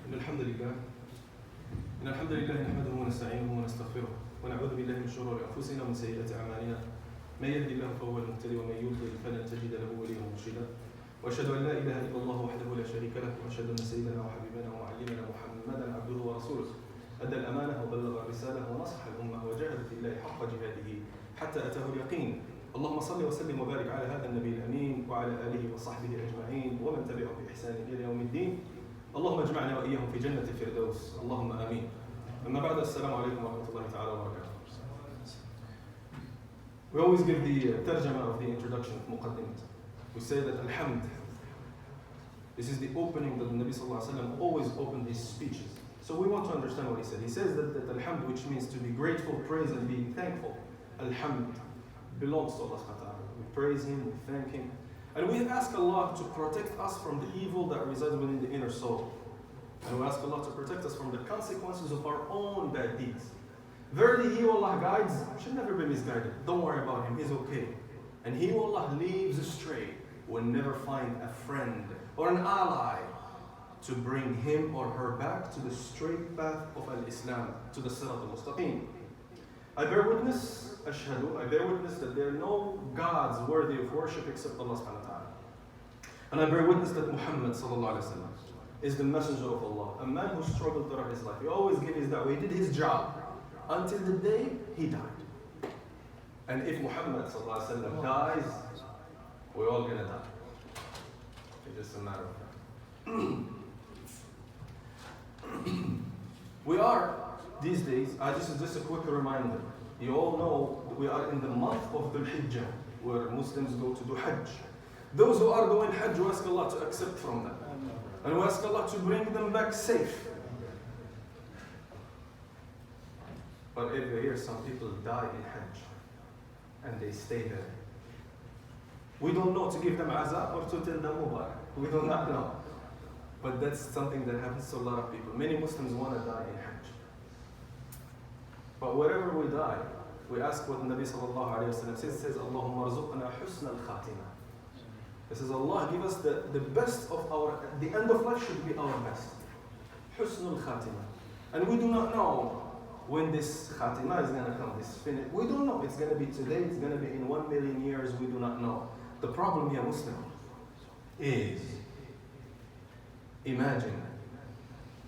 إن الحمد لله نحمده ونستعينه ونستغفره ونعوذ بالله من شرور أنفسنا ومن سيئات أعمالنا من يهدي الله فهو المهتدي ومن يضلل فلن تجد له وليا مرشدا وأشهد أن لا إله إلا الله وحده لا شريك له وأشهد أن سيدنا وحبيبنا ومعلمنا محمدا عبده ورسوله أدى الأمانة وبلغ الرسالة ونصح الأمة وجاهد في الله حق جهاده حتى أتاه اليقين. اللهم صل وسلم وبارك على هذا النبي الأمين وعلى آله وصحبه أجمعين ومن تبعهم بإحسان إلى يوم الدين. اللهم اجمعنا وإياهم في جنة الفردوس اللهم آمين. أما بعد السلام عليكم ورحمة الله تعالى وبركاته. We always give the tarjama of the introduction, muqaddimat. We say that alhamd. This is the opening that the Nabi sallallahu alaihi wasallam always opened his speeches. So we want to understand what he said. He says that alhamd, which means to be grateful, praise and be thankful. Alhamd belongs to Allah subhanahu wa ta'ala. We praise him, we thank him. And we ask Allah to protect us from the evil that resides within the inner soul. And we ask Allah to protect us from the consequences of our own bad deeds. Verily, he who Allah guides should never be misguided. Don't worry about him, he's okay. And he who Allah leaves astray will never find a friend or an ally to bring him or her back to the straight path of al-Islam, to the Sirat al-Mustaqim. I bear witness, ashhadu, I bear witness that there are no gods worthy of worship except Allah subhanahu wa ta'ala. And I bear witness that Muhammad sallallahu alayhi wa sallam is the messenger of Allah, a man who struggled throughout his life. He always gave his da'wah, he did his job until the day he died. And if Muhammad sallallahu alayhi wa sallam dies, we're all gonna die. It's just a matter of fact. We are, these days, this is just a quick reminder. You all know we are in the month of Dhul Hijjah, where Muslims go to do Hajj. Those who are doing Hajj, we ask Allah to accept from them. And we ask Allah to bring them back safe. But every year some people die in Hajj, and they stay there. We don't know to give them azab or to tell them mubarak. We do not know. But that's something that happens to a lot of people. Many Muslims want to die in Hajj. But wherever we die, we ask what the Nabi sallallahu alayhi wa sallam says, Allahumma arzuqna husna al-khatima. He says, Allah, give us the best of the end of life should be our best. Husnul khatima. And we do not know when this khatima is going to come, this finish. We don't know. It's going to be today, it's going to be in 1 million years, we do not know. The problem here, Muslim, is imagine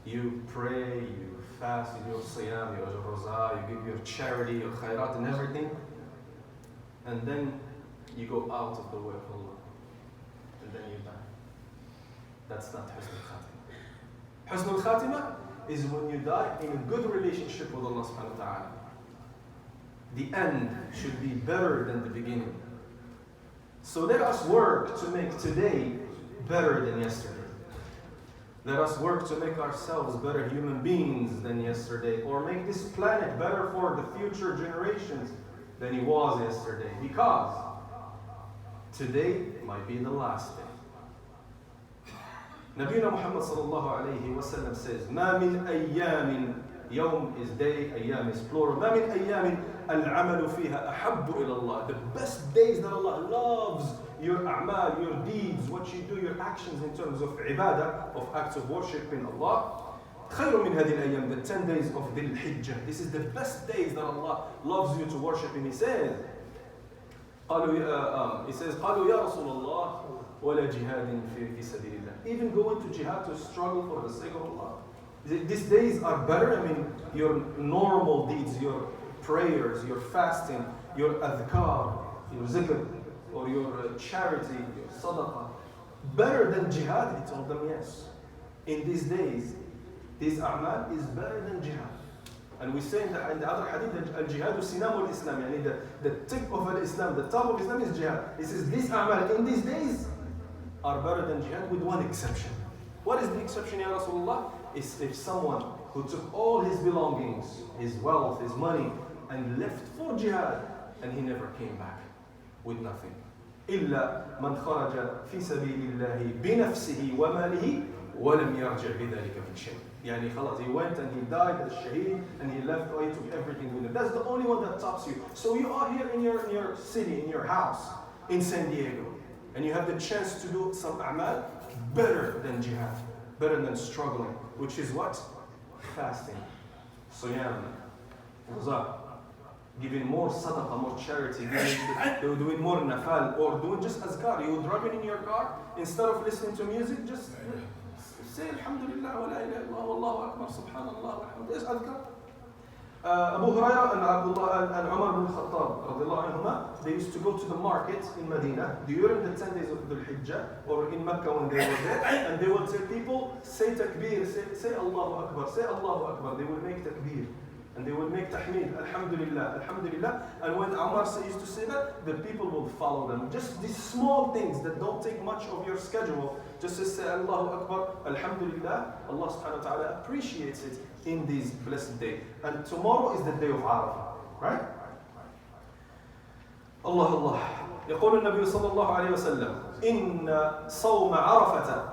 you pray, you fast, you do siyam, you do roza, you give your charity, your khairat and everything, and then you go out of the way of Allah, and then you die. That's not Husnul Khatimah. Husnul Khatimah is when you die in a good relationship with Allah subhanahu wa ta'ala. The end should be better than the beginning. So let us work to make today better than yesterday. Let us work to make ourselves better human beings than yesterday, or make this planet better for the future generations than it was yesterday, because today might be the last day. Nabiyuna Muhammad sallallahu alayhi wa sallam says, "Ma min ayyamin," yawm is day, ayyam is plural. "Ma min ayyamin al-amalu fiha ahabbu ila Allah." The best days that Allah loves your a'mal, your deeds, what you do, your actions in terms of ibadah, of acts of worship in Allah. خير من هذه الأيام, the 10 days of Dhul Hijjah. This is the best days that Allah loves you to worship Him. He says, قالوا يا رسول الله ولا جهاد في سبيل الله. Even go into jihad to struggle for the sake of Allah. These days are better. I mean, your normal deeds, your prayers, your fasting, your adhkar, your zikr, or your charity, your sadaqah, better than jihad? He told them yes. In these days, this a'mal is better than jihad. And we say in the other hadith that al-jihad sinam al-Islam, yani the tip of al-Islam, the top of Islam is jihad. He says this a'mal in these days are better than jihad, with one exception. What is the exception, Ya Rasulullah? Is if someone who took all his belongings, his wealth, his money, and left for jihad, and he never came back with nothing. إلا من خرج في سبيل الله بنفسه وماله ولم يرجع بذلك من شيء. يعني خلاص, he went and he died as shaheed, and he left, he took everything with him. That's the only one that tops you. So you are here in your city, in your house, in San Diego, and you have the chance to do some a'mal better than jihad, better than struggling, which is what? Fasting, siyam, roza, giving more sadaqah, more charity, doing more nafal, or doing just azkar. You're driving in your car, instead of listening to music, just say Alhamdulillah wa la ilaha illallah wallahu akbar subhanallah walhamdulillah. Just azkar. Abu Hurairah and Abdullah and Umar bin Khattab radiallahu anhuma, they used to go to the market in Medina during the 10 days of the Hijjah, or in Mecca when they were there, and they would tell people, say takbir, say Allahu Akbar, say Allahu Akbar. They would make takbir. And they would make tahmid, Alhamdulillah, Alhamdulillah. And when Umar used to say that, the people will follow them. Just these small things that don't take much of your schedule. Just to say Allahu Akbar, Alhamdulillah. Allah subhanahu wa ta'ala appreciates it in this blessed day. And tomorrow is the day of Arafah, right? Allah. يقول النبي صلى الله عليه وسلم إن صوم عرفة.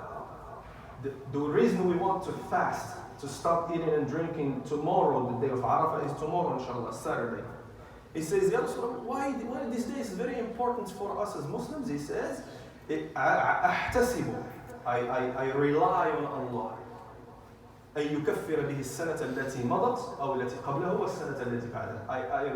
The reason we want to fast, to stop eating and drinking tomorrow, the day of Arafah, is tomorrow, inshallah, Saturday. He says, Ya Rasulullah, why this day is very important for us as Muslims? He says, I rely on Allah. أن يكفر به السنة التي مضت أو التي قبله والسنة التي بعدها.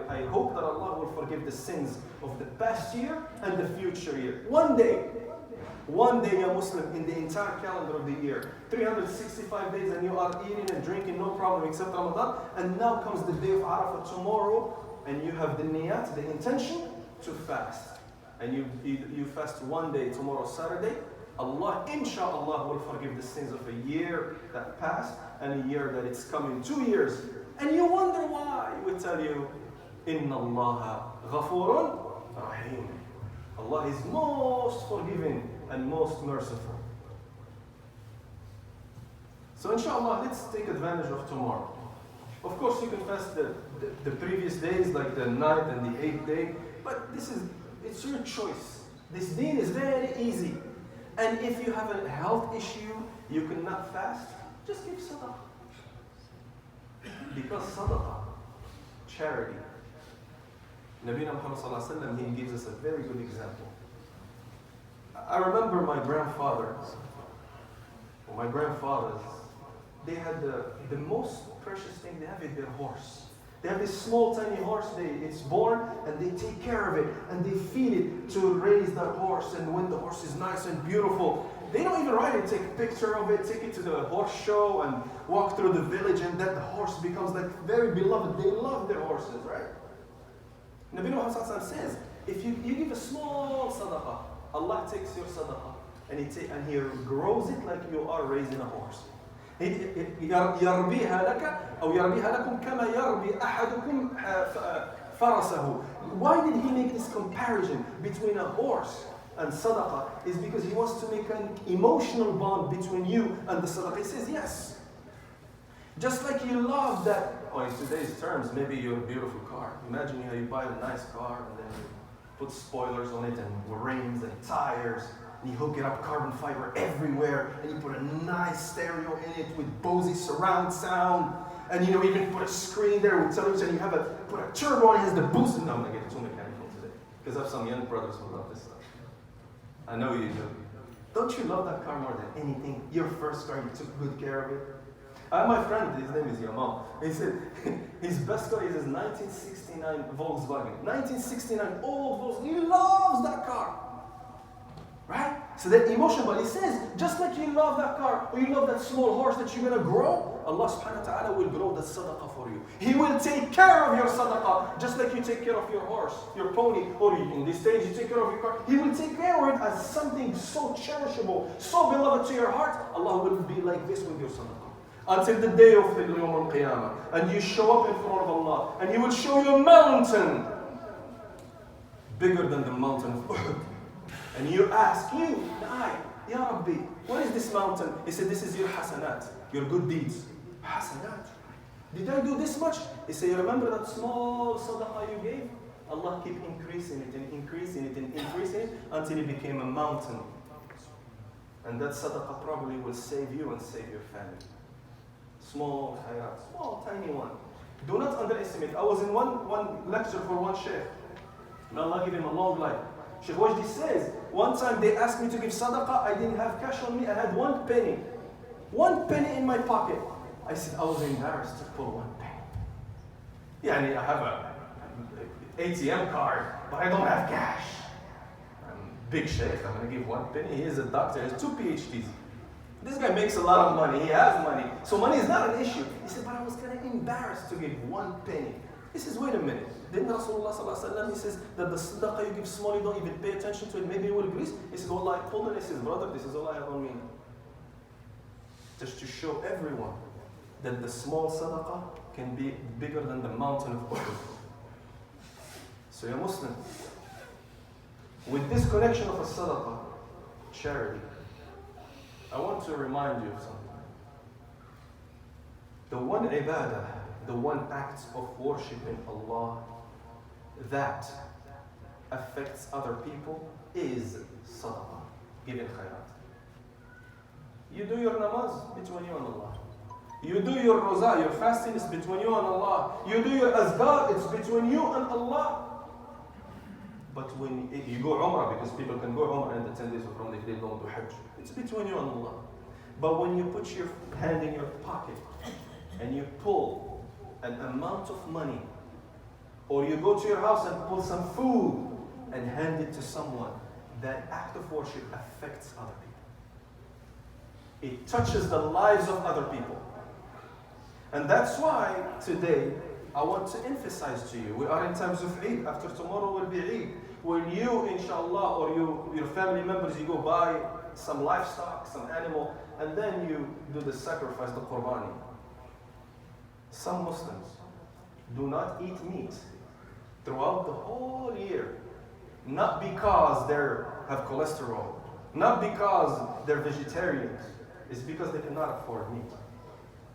I hope that Allah will forgive the sins of the past year and the future year. One day, a Muslim in the entire calendar of the year, 365 days, and you are eating and drinking, no problem except Ramadan, and now comes the day of Arafah tomorrow, and you have the niyat, the intention to fast. And you fast one day, tomorrow Saturday, Allah, inshallah, will forgive the sins of a year that passed and a year that it's coming, 2 years. And you wonder why. We tell you, Inna Allah ghafurun rahim. Allah is most forgiving and most merciful. So inshallah, let's take advantage of tomorrow. Of course, you can fast the previous days, like the 9th and the 8th day, but it's your choice. This deen is very easy. And if you have a health issue, you cannot fast, just give sadaqah. Because sadaqah, charity. Nabi Muhammad sallallahu alaihi wasallam, he gives us a very good example. I remember my grandfathers, they had the most precious thing they have is their horse. They have this small tiny horse, it's born and they take care of it and they feed it to raise that horse, and when the horse is nice and beautiful, they don't even ride it, take a picture of it, take it to the horse show and walk through the village, and that the horse becomes like very beloved. They love their horses, right? Nabi Muhammad says, if you give a small sadaqah, Allah takes your sadaqah and he grows it like you are raising a horse. يربيها لك أو يربيها لكم كما يربي أحدكم فرسه. Why did he make this comparison between a horse and sadaqah? Is because he wants to make an emotional bond between you and the sadaqah. He says, yes. Just like you love that, or in today's terms, maybe your beautiful car. Imagine how you buy a nice car and then you put spoilers on it and rims and tires. And you hook it up carbon fiber everywhere, and you put a nice stereo in it with Bose surround sound, and you even put a screen there with television, and you put a turbo on it, has the boost. No, I'm not getting too mechanical today, because I have some young brothers who love this stuff. I know you do. Don't you love that car more than anything? Your first car, you took good care of it. My friend, his name is Yamal. He said his best car is his 1969 Volkswagen. 1969 old Volkswagen. He loves that car. Right? So that emotion, but he says, just like you love that car, or you love that small horse that you're going to grow, Allah subhanahu wa ta'ala will grow the sadaqah for you. He will take care of your sadaqah, just like you take care of your horse, your pony, or in this stage you take care of your car. He will take care of it as something so cherishable, so beloved to your heart. Allah will be like this with your sadaqah. Until the day of the Yawm al-Qiyamah. And you show up in front of Allah, and He will show you a mountain bigger than the mountain of Uhud. And you ask, Ya Rabbi, what is this mountain? He said, this is your hasanat, your good deeds. Hasanat? Did I do this much? He said, you remember that small sadaqah you gave? Allah keep increasing it and increasing it and increasing it until it became a mountain. And that sadaqah probably will save you and save your family. Small khayrat, small tiny one. Do not underestimate. I was in one lecture for one sheikh. May Allah give him a long life. Sheikh Wajdi says, one time they asked me to give sadaqah, I didn't have cash on me, I had 1 penny. 1 penny in my pocket. I said, I was embarrassed to pull 1 penny. Yeah, I have a ATM card, but I don't have cash. I'm big Sheikh, I'm going to give 1 penny. He is a doctor, he has 2 PhDs. This guy makes a lot of money, he has money. So money is not an issue. He said, but I was kind of embarrassed to give 1 penny. He says, wait a minute. Didn't Rasulullah sallallahu alaihi wasallam, he says that the sadaqah you give small, you don't even pay attention to it, maybe it will increase. He says, Allah, I pulled it. He says, brother, this is all I have on me. Just to show everyone that the small sadaqah can be bigger than the mountain of oil. So you're Muslim. With this connection of a sadaqah, charity, I want to remind you of something. The one ibadah, the one act of worshiping Allah that affects other people is sadaqah, giving khairat. You do your namaz between you and Allah. You do your roza, your fasting is between you and Allah. You do your azkar, it's between you and Allah. But when you go Umrah, because people can go Umrah in the 10 days of Ramadan if they don't do Hajj, it's between you and Allah. But when you put your hand in your pocket and you pull an amount of money, or you go to your house and pull some food and hand it to someone, that act of worship affects other people. It touches the lives of other people. And that's why today I want to emphasize to you, we are in times of Eid. After tomorrow will be Eid. When you, inshallah, or your family members, you go buy some livestock, some animal, and then you do the sacrifice, the qurbani. Some Muslims do not eat meat throughout the whole year. Not because they have cholesterol, not because they're vegetarians. It's because they cannot afford meat.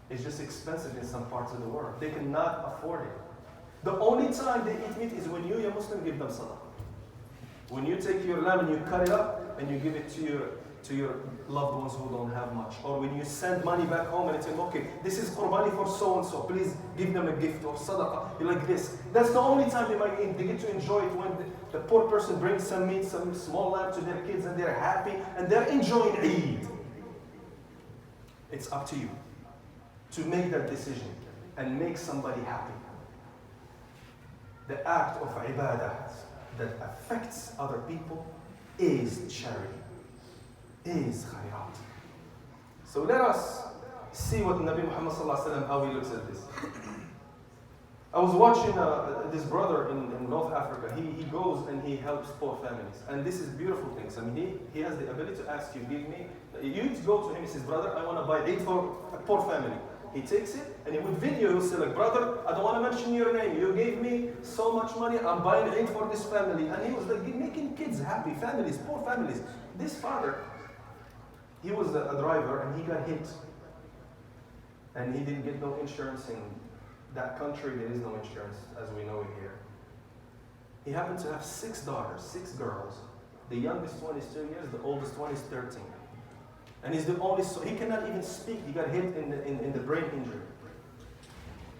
It's just expensive in some parts of the world. They cannot afford it. The only time they eat meat is when you, a Muslim, give them salah. When you take your lamb and you cut it up and you give it to your loved ones who don't have much. Or when you send money back home and it's like, okay, this is qurbani for so-and-so, please give them a gift or sadaqah. You're like this. That's the only time they get to enjoy it, when the poor person brings some meat, some small lamb to their kids, and they're happy and they're enjoying Eid. It's up to you to make that decision and make somebody happy. The act of ibadah that affects other people is charity, is khayrat. So let us see what Nabi Muhammad sallallahu alaihi wasallam, how he looks at this. I was watching this brother in North Africa. He goes and he helps poor families. And this is beautiful things. I mean, he has the ability to ask you, you go to him, he says, brother, I want to buy Eid for a poor family. He takes it and he would video, he'll say like, brother, I don't want to mention your name. You gave me so much money, I'm buying Eid for this family. And he was like making kids happy, families, poor families. This father, he was a driver and he got hit. And he didn't get no insurance in that country. There is no insurance as we know it here. He happened to have 6 daughters, 6 girls. The youngest one is 2 years, the oldest one is 13. And he's the only, so he cannot even speak. He got hit in the brain injury.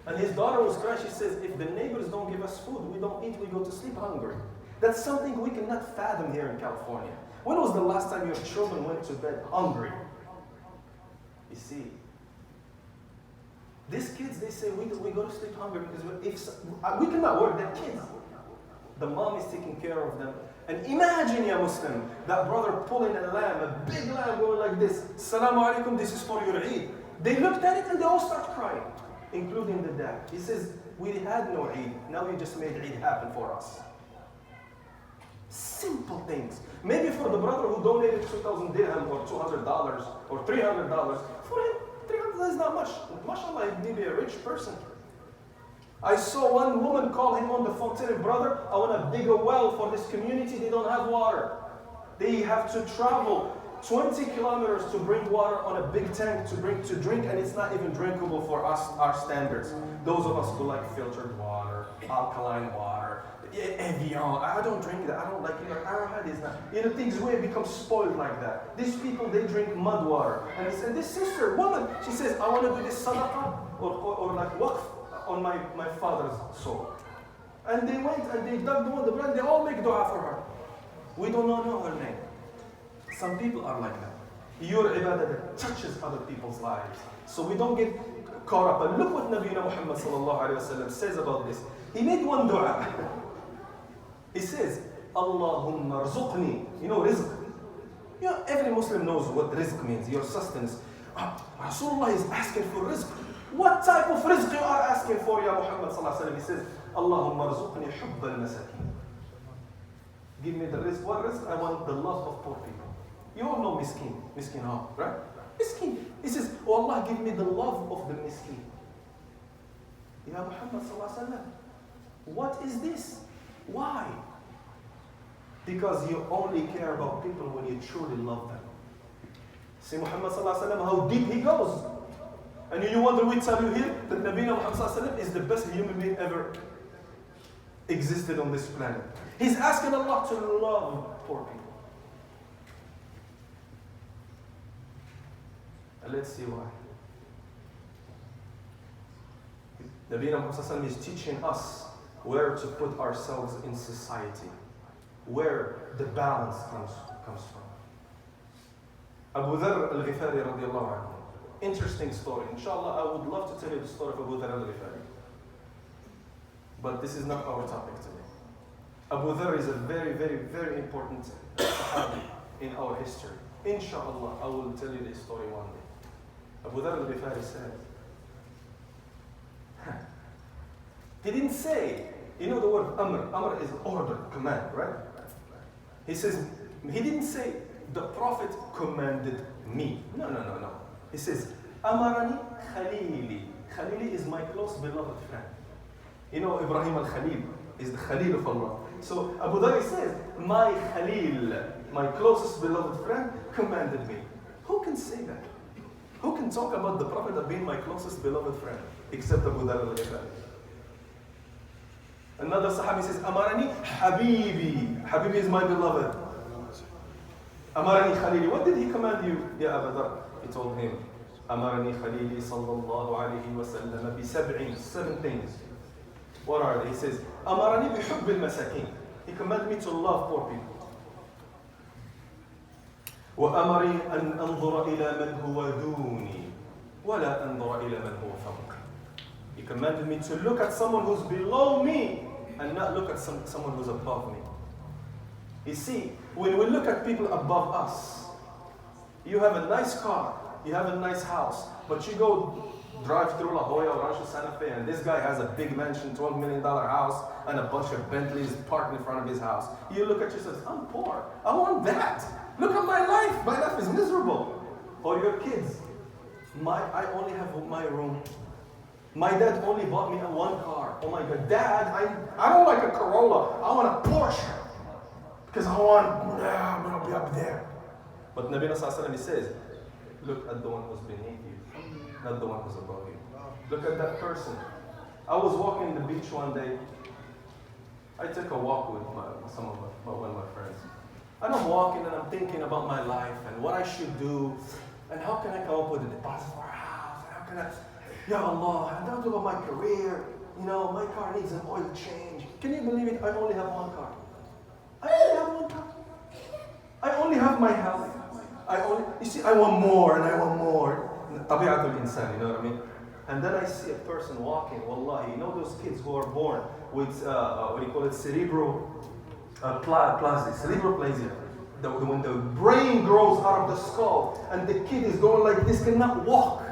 And his daughter was crying. She says, if the neighbors don't give us food, we don't eat, we go to sleep hungry. That's something we cannot fathom here in California. When was the last time your children went to bed hungry? You see, these kids, they say, we go to sleep hungry because we cannot work, they're kids. The mom is taking care of them. And imagine, ya Muslim, that brother pulling a lamb, a big lamb going like this. Assalamu alaikum, this is for your Eid. They looked at it and they all start crying, including the dad. He says, we had no Eid, now we just made Eid happen for us. Simple things. Maybe for the brother who donated 2,000 dirham or $200 or $300, for him, $300 is not much. MashaAllah, he may be a rich person. I saw one woman call him on the phone, telling, brother, I want to dig a well for this community. They don't have water. They have to travel 20 kilometers to bring water on a big tank to drink, and it's not even drinkable for us, our standards. Those of us who like filtered water, alkaline water, Evian. I don't drink that. I don't like it. Arrowhead is not. Things will become spoiled like that. These people, they drink mud water. And he said, this sister, woman, she says, I want to do this sadaqah or like waqf on my father's soul. And they went and they dug the ground. They all make dua for her. We don't know her name. Some people are like that. your ibadah that touches other people's lives. So we don't get caught up. And look what Nabiina Muhammad sallallahu alayhi wa sallam says about this. He made one dua. He says, Allahumma rzuqni. You know rizq. You know, every Muslim knows what rizq means, your sustenance. Rasulullah is asking for rizq. What type of rizq you are asking for, Ya Muhammad sallallahu alayhi wa sallam? He says, Allahumma rzuqni hubb al-masakin. Give me the rizq. What rizq? I want the love of poor people. You all know miskin. Miskin how, right? Miskin. He says, oh Allah, give me the love of the miskin. Ya Muhammad sallallahu alayhi wa sallam, what is this? Why? Because you only care about people when you truly love them. See Muhammad sallallahu alayhi wa sallam, how deep he goes. And you wonder, we tell you here that Nabiina Muhammad sallallahu alayhi wa sallam is the best human being ever existed on this planet. He's asking Allah to love poor people. And let's see why. Nabiina Muhammad sallallahu alayhi wa sallam is teaching us where to put ourselves in society, where the balance comes from. Abu Dharr al-Ghifari radiallahu anhu. Interesting story. Inshallah, I would love to tell you the story of Abu Dharr al-Ghifari. But this is not our topic today. Abu Dharr is a very, very, very important sahabi in our history. Inshallah, I will tell you this story one day. Abu Dharr al-Ghifari said, he didn't say, you know the word amr. Amr is order, command, right? He says, he didn't say, the Prophet commanded me. No. He says, Amarani Khalili. Khalili is my close beloved friend. You know, Ibrahim al-Khalil is the Khalil of Allah. So Abu Dharr says, my Khalil, my closest beloved friend, commanded me. Who can say that? Who can talk about the Prophet as being my closest beloved friend? Except Abu Dharr al-Ghifari. Another Sahabi says, Amarani Habibi. Habibi is my beloved. Amarani Khalili. What did he command you, Ya Abu Dharr? He told him, Amarani Khalili sallallahu alayhi wa sallam bi sab'in. 7 things. What are they? He says, Amarani bi hubb al-masakin. He commanded me to love poor people. وأمري أن أنظر إلى من هو دوني ولا أنظر إلى من هو فوق. He commanded me to look at someone who's below me and not look at someone who's above me. You see, when we look at people above us, you have a nice car, you have a nice house, but you go drive through La Jolla or Rancho Santa Fe and this guy has a big mansion, $12 million house and a bunch of Bentleys parked in front of his house. You look at yourself, I'm poor, I want that. Look at my life is miserable. Or your kids, I only have my room. My dad only bought me one car. Oh my God, Dad, I don't like a Corolla, I want a Porsche. Because I'm going to be up there. But Nabi Sallallahu Alaihi says, look at the one who's beneath you, not the one who's above you. Look at that person. I was walking the beach one day. I took a walk with one of my friends. And I'm walking and I'm thinking about my life and what I should do and how can I come up with a deposit for a house? How can I, Ya Allah, and I'm talking about my career. You know, my car needs an oil change. Can you believe it? I only have one car. I only have one car. I only have my health. You see, I want more and I want more. Tabi'atul insan, you know what I mean? And then I see a person walking, wallahi, you know those kids who are born with, what do you call it, cerebral cerebroplasia. When the brain grows out of the skull and the kid is going like this, cannot walk.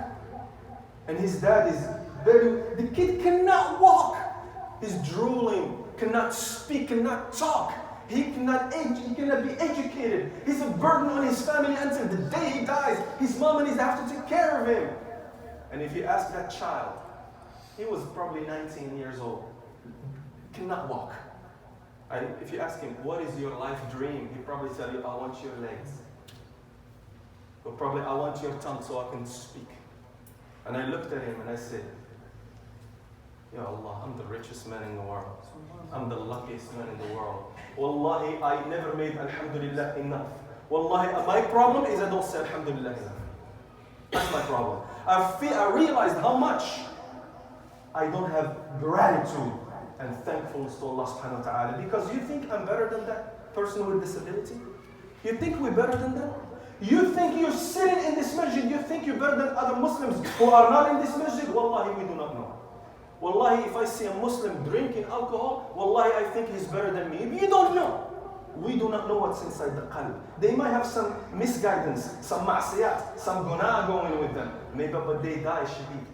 And his dad is the kid cannot walk. He's drooling, cannot speak, cannot talk. He cannot be educated. He's a burden on his family until the day he dies. His mom and his dad have to take care of him. And if you ask that child, he was probably 19 years old, cannot walk. If you ask him, what is your life dream? He'll probably tell you, I want your legs. Or probably, I want your tongue so I can speak. And I looked at him and I said, Ya Allah, I'm the richest man in the world. I'm the luckiest man in the world. Wallahi, I never made Alhamdulillah enough. Wallahi, my problem is I don't say Alhamdulillah enough. That's my problem. I realized how much I don't have gratitude and thankfulness to Allah subhanahu wa ta'ala. Because you think I'm better than that person with disability? You think we're better than them? You think you're sitting in this masjid, you think you're better than other Muslims who are not in this masjid? Wallahi, we do not know. Wallahi, if I see a Muslim drinking alcohol, wallahi, I think he's better than me. You don't know. We do not know what's inside the qalb. They might have some misguidance, some ma'siyat, some guna going with them. Maybe, but they die shaheed.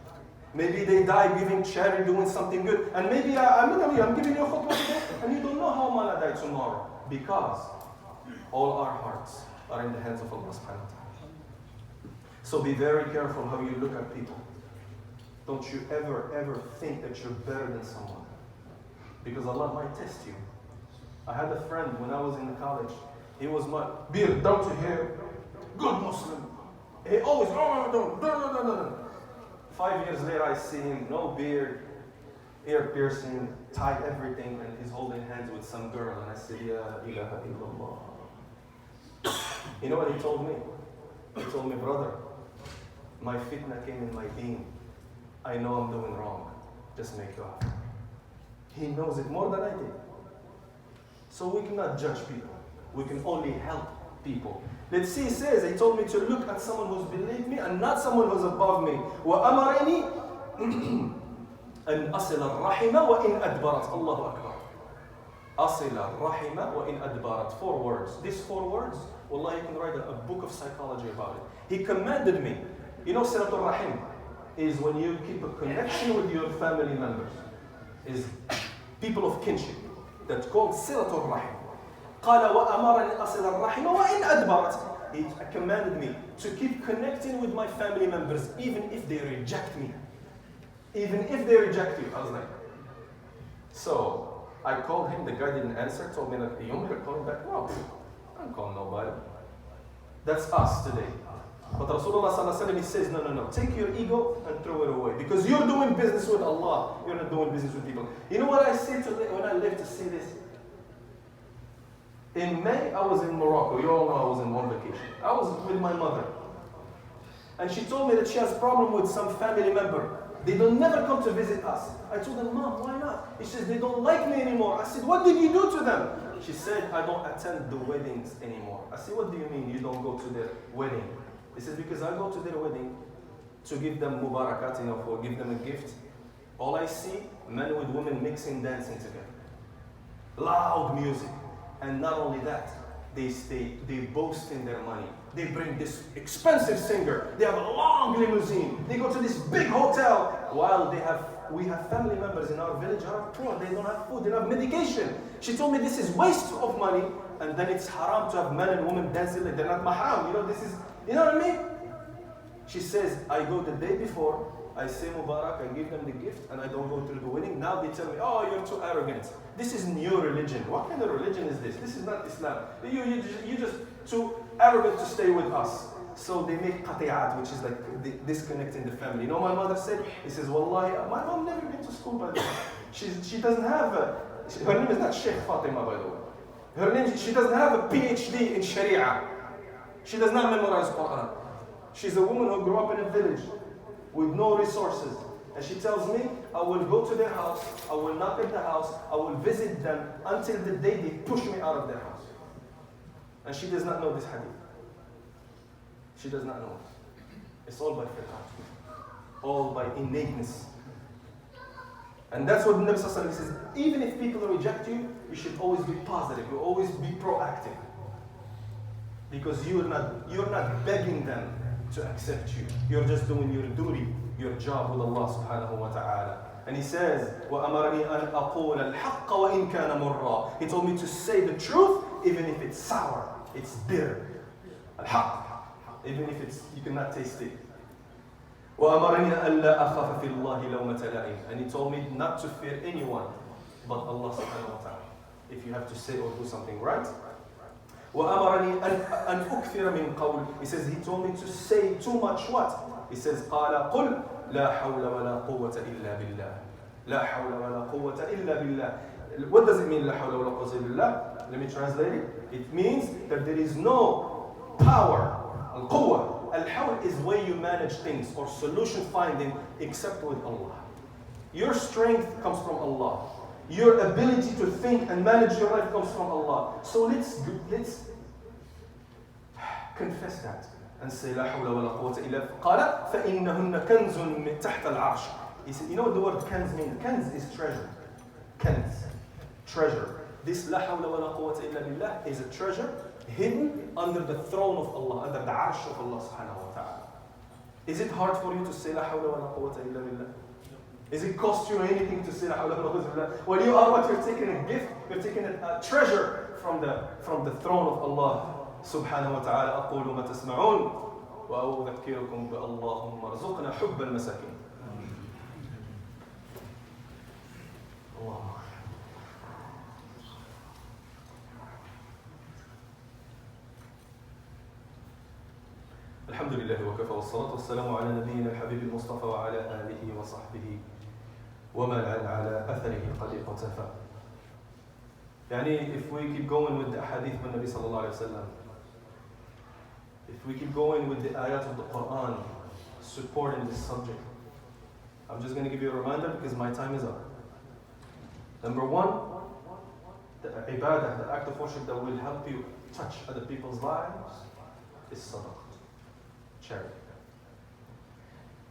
Maybe they die giving charity, doing something good. And maybe I'm giving you a khutbah today, and you don't know how I'm gonna die tomorrow. Because all our hearts are in the hands of Allah subhanahu wa ta'ala. So be very careful how you look at people. Don't you ever think that you're better than someone. Because Allah might test you. I had a friend when I was in college. He was my beard down to here, good Muslim. He always, no. 5 years later, I see him, no beard, ear piercing, tied everything, and he's holding hands with some girl. And I said, Ya ilaha illallah. You know what he told me? He told me, brother, my fitna came in my deen. I know I'm doing wrong. Just make dua. He knows it more than I did. So we cannot judge people. We can only help people. Let's see, he says, he told me to look at someone who's beneath me and not someone who's above me. وَأَمَرَنِي أَنْ أَصِلَ الرَّحِمَ وَإِنْ أَدْبَرَتْ Allahu Akbar. أَصِلَ الرَّحِمَ وَإِنْ أَدْبَرَتْ 4 words. These 4 words, wallah, you can write a book of psychology about it. He commanded me. You know, Silatul Rahim is when you keep a connection with your family members. Is people of kinship. That's called Silatul Rahim. قال وأمرني أصل الرحم وإن أدبرت. He commanded me to keep connecting with my family members even if they reject me. Even if they reject you. I was like, so I called him, the guy didn't answer, told me that, you want me to call him back? No, I don't call nobody. That's us today. But Rasulullah sallallahu alaihi wasallam, he says, no, take your ego and throw it away. Because you're doing business with Allah, you're not doing business with people. You know what I say when I live to say this? In May, I was in Morocco. You all know I was in one vacation. I was with my mother. And she told me that she has a problem with some family member. They don't never come to visit us. I told them, Mom, why not? She says, they don't like me anymore. I said, what did you do to them? She said, I don't attend the weddings anymore. I said, what do you mean you don't go to their wedding? He says, because I go to their wedding to give them mubarakat, for give them a gift. All I see, men with women mixing, dancing together. Loud music. And not only that, they boast in their money. They bring this expensive singer. They have a long limousine. They go to this big hotel. While we have family members in our village who are poor. They don't have food. They don't have medication. She told me this is waste of money. And then it's haram to have men and women dancing. They're not mahram. You know what I mean? She says, I go the day before. I say Mubarak, I give them the gift, and I don't go through the wedding. Now they tell me, oh, you're too arrogant. This is new religion. What kind of religion is this? This is not Islam. You're just too arrogant to stay with us. So they make qati'at, which is like disconnecting the family. You know what my mother said? He says, Wallahi, my mom never been to school, by the way. She doesn't have her name is not Sheikh Fatima, by the way. She doesn't have a PhD in Sharia. She does not memorize Quran. She's a woman who grew up in a village with no resources. And she tells me, I will go to their house, I will knock at the house, I will visit them until the day they push me out of their house. And she does not know this hadith. She does not know it. It's all by fiqh. All by innateness. And that's what the Nabi Sallallahu Alaihi Wasallam says, even if people reject you, you should always be positive, you always be proactive. Because you're not begging them to accept you. You're just doing your duty, your job with Allah subhanahu wa ta'ala. And he says, وَأَمَرَنِي أَنْ أَقُولَ الْحَقَّ وَإِنْ كَانَ مُرًّا. He told me to say the truth, even if it's sour, it's bitter. Al-haqq. Even if you cannot taste it. وَأَمَرَنِي أَلَّا أَخَافَ فِي اللَّهِ لَوْمَةَ لَائِمٍ. And he told me not to fear anyone but Allah subhanahu wa ta'ala. If you have to say or do something right. وَأَمَرَنِي أَنْ أُكْثِرَ مِنْ قَوْلٍ. He says, he told me to say too much what? He says, قَالَ قُلْ لَا حَوْلَ وَلَا قُوَّةَ إِلَّا بِاللَّهِ. لَا حَوْلَ وَلَا قُوَّةَ إِلَّا بِاللَّهِ. What does it mean, لَا حَوْلَ وَلَا قُوَّةَ إِلَّا بِاللَّهِ? Let me translate it. It means that there is no power, al-quwwah. Al-hawl is way you manage things or solution finding except with Allah. Your strength comes from Allah. Your ability to think and manage your life comes from Allah. So let's Confess that and say لا حول ولا قوة إلا قال فإنهن كنز من تحت العرش. He said, you know what the word kanz means? Kanz is treasure. Kanz, treasure. This لا حول ولا قوة إلا بالله is a treasure hidden under the throne of Allah, under the arsh of Allah subhanahu wa ta'ala. Is it hard for you to say لا حول ولا قوة إلا بالله? Is it cost you anything to say لا حول ولا قوة إلا بالله? When you are what? You're taking a gift, you're taking a treasure from the throne of Allah subhanahu wa ta'ala. أقول ما تسمعون وأذكركم باللهم ارزقنا حب المساكين. Allah. الحمد لله وكفى والصلاة والسلام على نبينا الحبيب المصطفى وعلى آله وصحبه ومن على أثره قد اقتفى. يعني if we keep going with the hadith of Nabi sallallahu alayhi wa sallam, if we keep going with the ayat of the Quran supporting this subject, I'm just going to give you a reminder because my time is up. Number one, the ibadah, the act of worship that will help you touch other people's lives is sadaqah. Charity.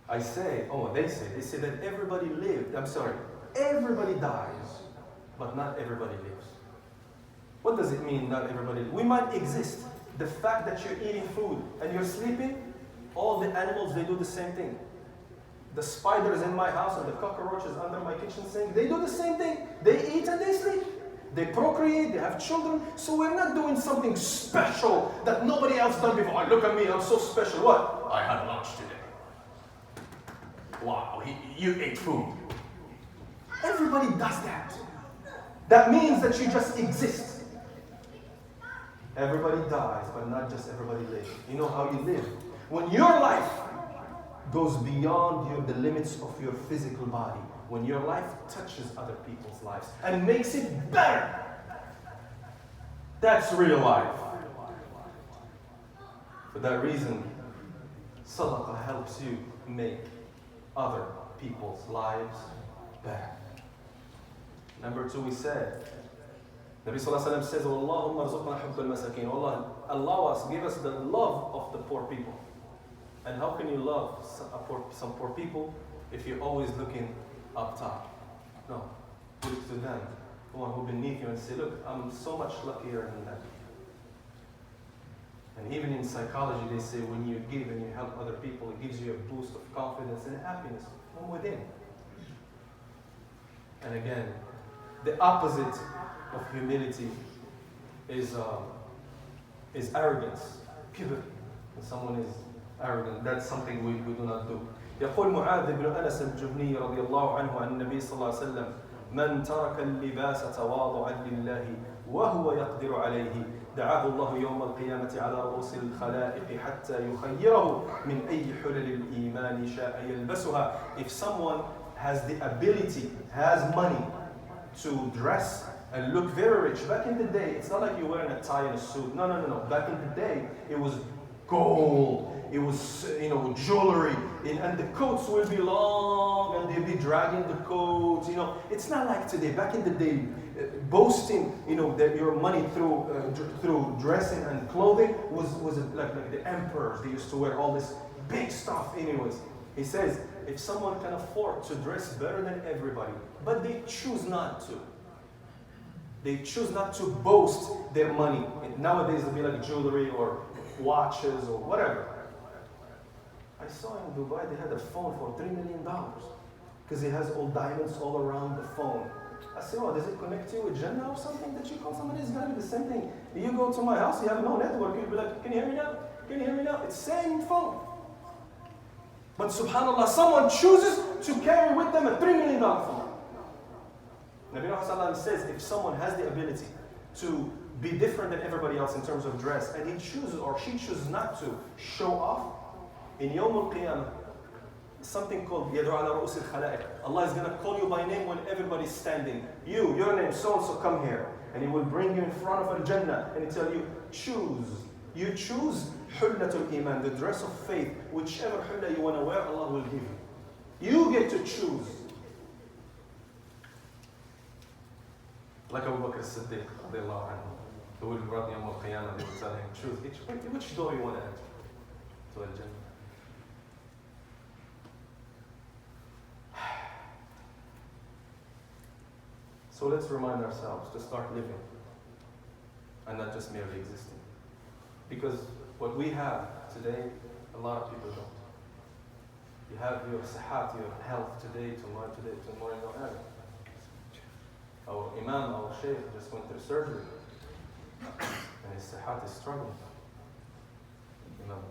They say that everybody everybody dies, but not everybody lives. What does it mean, not everybody lives? We might exist. The fact that you're eating food and you're sleeping, all the animals, they do the same thing. The spiders in my house and the cockroaches under my kitchen sink, they do the same thing. They eat and they sleep. They procreate, they have children. So we're not doing something special that nobody else done before. Look at me, I'm so special. What? I had lunch today. Wow, you ate food. Everybody does that. That means that you just exist. Everybody dies, but not just everybody lives. You know how you live? When your life goes beyond the limits of your physical body, when your life touches other people's lives and makes it better, that's real life. For that reason, sadaqah helps you make other people's lives better. Number two, we said, Nabi Sallallahu Alaihi Wasallam says, Allahumma arzuqna hubb al-masakin. Allah, allow us, give us the love of the poor people. And how can you love some poor people if you're always looking up top? No, look to them, the one who beneath you, and say, look, I'm so much luckier than them. And even in psychology, they say when you give and you help other people, it gives you a boost of confidence and happiness from within. And again, the opposite of humility is arrogance, kibr. When someone is arrogant, that's something we do not do. يقول معاذ بن أنس الجهني رضي الله عنه عن النبي صلى الله عليه وسلم من ترك اللباس تواضعا لله وهو يقدر عليه دعاه الله يوم القيامة على رؤوس الخلائق حتى يخيره من أي حلل الإيمان شاء يلبسها. If someone has the ability, has money to dress and look very rich. Back in the day, it's not like you're wearing a tie and a suit. No. Back in the day, it was gold. It was, jewelry. And the coats will be long and they'll be dragging the coats. It's not like today. Back in the day, boasting, that your money through dressing and clothing was like the emperors. They used to wear all this big stuff anyways. He says, if someone can afford to dress better than everybody, but they choose not to. They choose not to boast their money. Nowadays, it'll be like jewelry or watches or whatever. I saw in Dubai, they had a phone for $3 million because it has all diamonds all around the phone. I said, does it connect you with Jannah or something that you call somebody? It's going to be the same thing. You go to my house, you have no network. You'll be like, can you hear me now? Can you hear me now? It's the same phone. But subhanAllah, someone chooses to carry with them a $3 million phone. Nabi Muhammad says if someone has the ability to be different than everybody else in terms of dress, and he chooses or she chooses not to show off, in Yawm al-Qiyamah, something called Yadu ala Ru'us al-Khalaiq. Allah is going to call you by name when everybody's standing. Your name, so-and-so, come here. And he will bring you in front of Al-Jannah and he tell you, choose. You choose Hullatul Iman, the dress of faith. Whichever hulla you want to wear, Allah will give you. You get to choose. Like Abu Bakr as-Siddiq, radiallahu anhu. Who will brought Yawm al-Qiyamah, they will tell him, choose which door you want to enter to Al-Jannah. So let's remind ourselves to start living and not just merely existing. Because what we have today, a lot of people don't. You have your sihat, your health today, tomorrow you don't have it. Our Imam, our Sheikh just went through surgery and his sihat is struggling. Imam,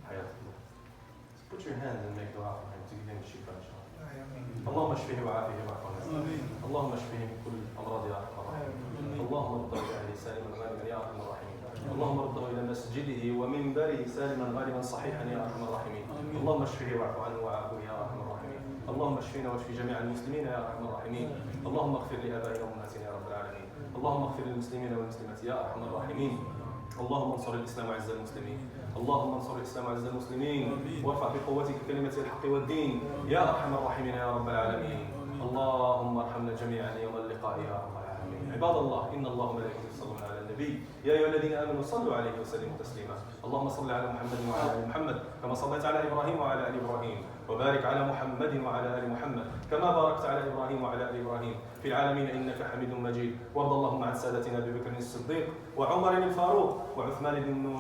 hayatullah. Put your hands and make dua for him to give him shifa inshallah. اللهم اشفه وعافه واعف عنه. اللهم اشفه من كل امراض يا ارحم الراحمين. اللهم رد الى اهله سالما غانما يا ارحم الراحمين. اللهم رده الى مسجده ومنبره سالما غانما صحيحا يا ارحم الراحمين. اللهم اشفه واعف عنه وعافه يا ارحم الراحمين. اللهم اشفنا واشف جميع المسلمين يا ارحم الراحمين. اللهم اغفر لابائنا وامهاتنا يا رب العالمين. اللهم اغفر للمسلمين والمسلمات يا ارحم الراحمين. اللهم انصر الاسلام وعز المسلمين. اللهم انصر الاسلام وعز المسلمين وارفع بقوتك كلمه الحق والدين يا ارحم الراحمين يا رب العالمين. اللهم ارحمنا جميعا يوم اللقاء يا رب العالمين. عباد الله ان الله وملائكته يصلون على النبي يا ايها الذين امنوا صلوا عليه وسلموا تسليما. اللهم صل على محمد وعلى ال محمد كما صليت على ابراهيم وعلى ال ابراهيم وبارك على محمد وعلى ال محمد كما باركت على ابراهيم وعلى ال ابراهيم في العالمين انك حميد مجيد. وارض اللهم عن سادتنا ابي بكر الصديق وعمر الفاروق وعثمان بن